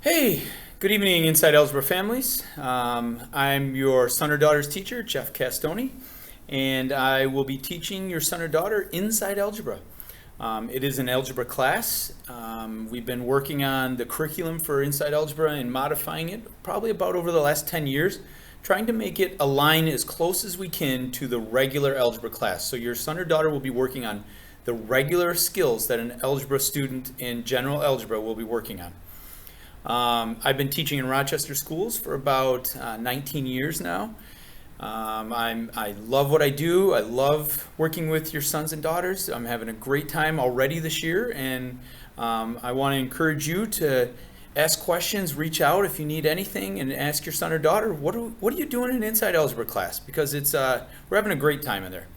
Hey, good evening, Inside Algebra families. I'm your son or daughter's teacher, Jeff Castoni, and I will be teaching your son or daughter Inside Algebra. It is an algebra class. We've been working on the curriculum for Inside Algebra and modifying it probably about over the last 10 years, trying to make it align as close as we can to the regular algebra class. So your son or daughter will be working on the regular skills that an algebra student in general algebra will be working on. I've been teaching in Rochester schools for about 19 years now. I love what I do. I love working with your sons and daughters. I'm having a great time already this year, and I want to encourage you to ask questions, reach out if you need anything, and ask your son or daughter, what are you doing in Inside Algebra class? Because we're having a great time in there.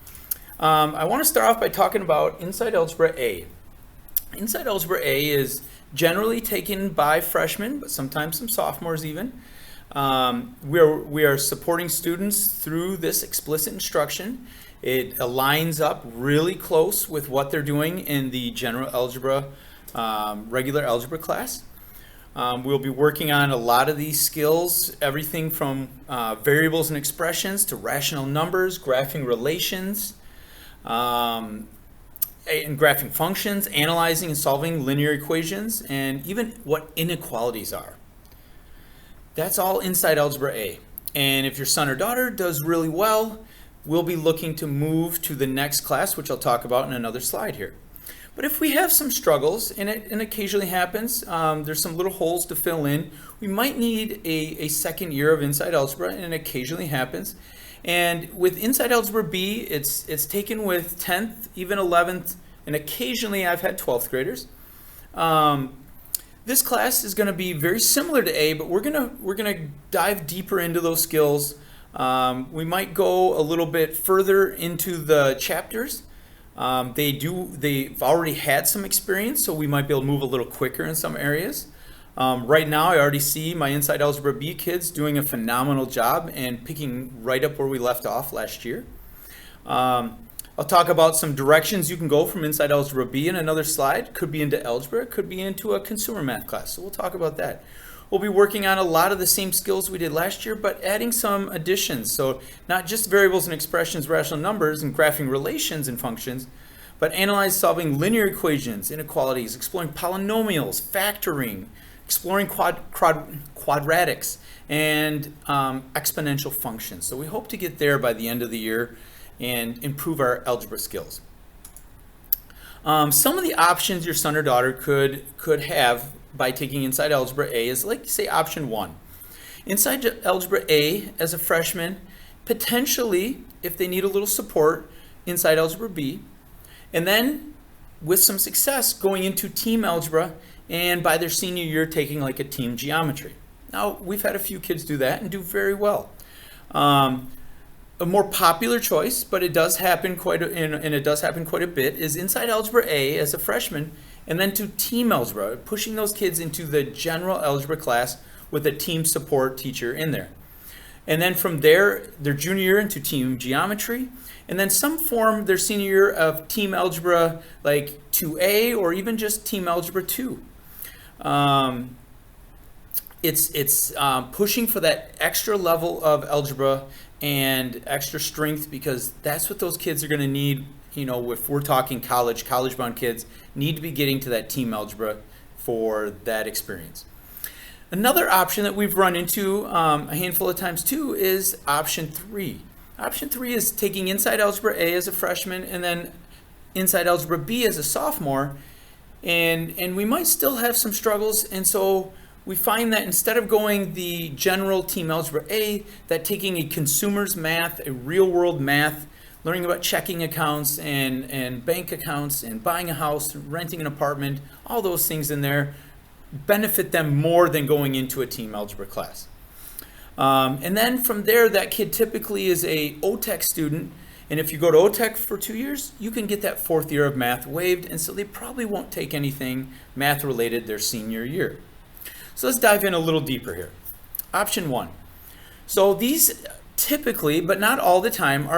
I want to start off by talking about Inside Algebra A. Inside Algebra A is generally taken by freshmen, but sometimes some sophomores even. We are supporting students through this explicit instruction. It aligns up really close with what they're doing in the general algebra, regular algebra class. We'll be working on a lot of these skills, everything from variables and expressions to rational numbers, graphing relations, and graphing functions, analyzing and solving linear equations, and even what inequalities are. That's all inside Algebra A. And if your son or daughter does really well, we'll be looking to move to the next class, which I'll talk about in another slide here. But if we have some struggles, and it occasionally happens, there's some little holes to fill in, we might need a second year of Inside Algebra, and it occasionally happens. And with Inside Algebra B, it's taken with 10th, even 11th, and occasionally I've had 12th graders. This class is going to be very similar to A, but we're gonna dive deeper into those skills. We might go a little bit further into the chapters. They've already had some experience, so we might be able to move a little quicker in some areas. Right now, I already see my Inside Algebra B kids doing a phenomenal job and picking right up where we left off last year. I'll talk about some directions you can go from Inside Algebra B in another slide. Could be into algebra, could be into a consumer math class, so we'll talk about that. We'll be working on a lot of the same skills we did last year, but adding some additions. So not just variables and expressions, rational numbers, and graphing relations and functions, but analyze solving linear equations, inequalities, exploring polynomials, factoring, exploring quadratics, and exponential functions. So we hope to get there by the end of the year and improve our algebra skills. Some of the options your son or daughter could have by taking Inside Algebra A is, like, say, option 1. Inside Algebra A as a freshman, potentially, if they need a little support, Inside Algebra B, and then with some success going into team algebra, and by their senior year taking like a team geometry. Now, we've had a few kids do that and do very well. A more popular choice, but it does happen quite a bit, is Inside Algebra A as a freshman, and then to team algebra, pushing those kids into the general algebra class with a team support teacher in there. And then from there, their junior year into team geometry, and then some form their senior year of team algebra like 2A or even just team algebra 2. It's pushing for that extra level of algebra and extra strength, because that's what those kids are going to need. You know, if we're talking college-bound kids need to be getting to that team algebra for that experience. Another option that we've run into a handful of times too is option 3. Option 3 is taking Inside Algebra A as a freshman and then Inside Algebra B as a sophomore, and we might still have some struggles, and so we find that instead of going the general team algebra A, that taking a consumer's math, a real world math, learning about checking accounts and bank accounts and buying a house, renting an apartment, all those things in there benefit them more than going into a team algebra class. And then from there, that kid typically is a OTEC student, and if you go to OTEC for 2 years, you can get that 4th year of math waived, and so they probably won't take anything math related their senior year. So let's dive in a little deeper here. Option 1. So these typically, but not all the time,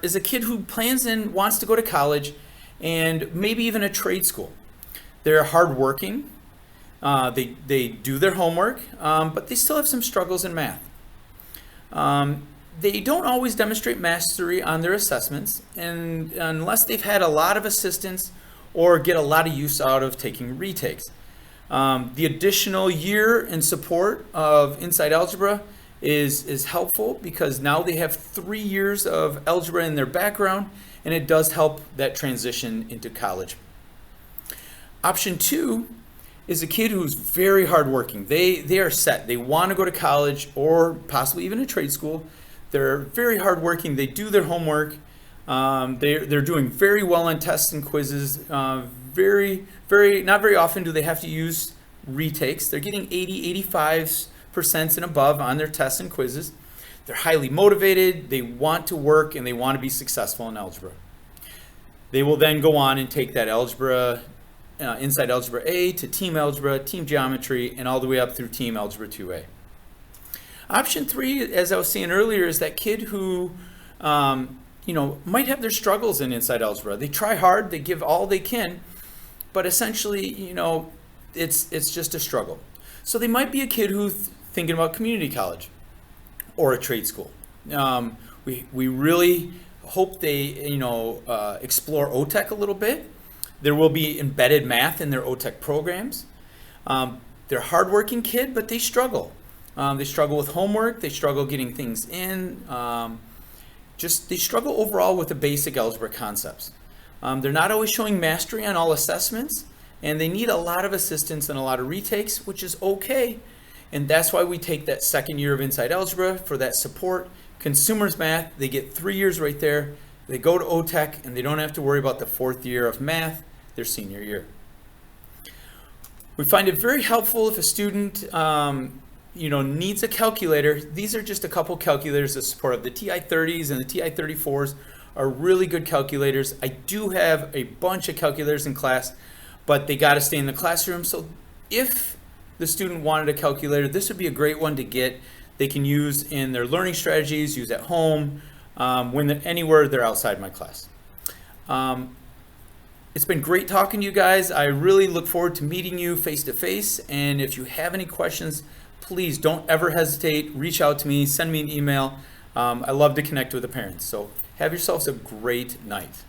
is a kid who plans and wants to go to college and maybe even a trade school. They're hardworking. They do their homework, but they still have some struggles in math. They don't always demonstrate mastery on their assessments, and unless they've had a lot of assistance or get a lot of use out of taking retakes. The additional year in support of Inside Algebra is helpful because now they have 3 years of algebra in their background, and it does help that transition into college. Option 2 is a kid who's very hardworking. They are set. They want to go to college or possibly even a trade school. They're very hardworking. They do their homework. They're doing very well on tests and quizzes. Not very often do they have to use retakes. They're getting 80, 85% and above on their tests and quizzes. They're highly motivated. They want to work and they want to be successful in algebra. They will then go on and take that algebra, Inside Algebra A to Team Algebra, Team Geometry, and all the way up through Team Algebra 2A. Option 3, as I was saying earlier, is that kid who might have their struggles in Inside Algebra. They try hard, they give all they can, but essentially, it's just a struggle. So they might be a kid who's thinking about community college or a trade school. We really hope they explore OTEC a little bit. There will be embedded math in their OTEC programs. They're a hardworking kid, but they struggle. They struggle with homework. They struggle getting things in. They struggle overall with the basic algebra concepts. They're not always showing mastery on all assessments, and they need a lot of assistance and a lot of retakes, which is okay. And that's why we take that second year of Inside Algebra for that support. Consumers math, they get 3 years right there. They go to OTEC, and they don't have to worry about the 4th year of math, their senior year. We find it very helpful if a student needs a calculator. These are just a couple calculators that support the TI-30s and the TI-34s are really good calculators. I do have a bunch of calculators in class, but they got to stay in the classroom. So if the student wanted a calculator, this would be a great one to get. They can use in their learning strategies, use at home, anywhere they're outside my class. It's been great talking to you guys. I really look forward to meeting you face to face. And if you have any questions, please don't ever hesitate. Reach out to me, send me an email. I love to connect with the parents. So have yourselves a great night.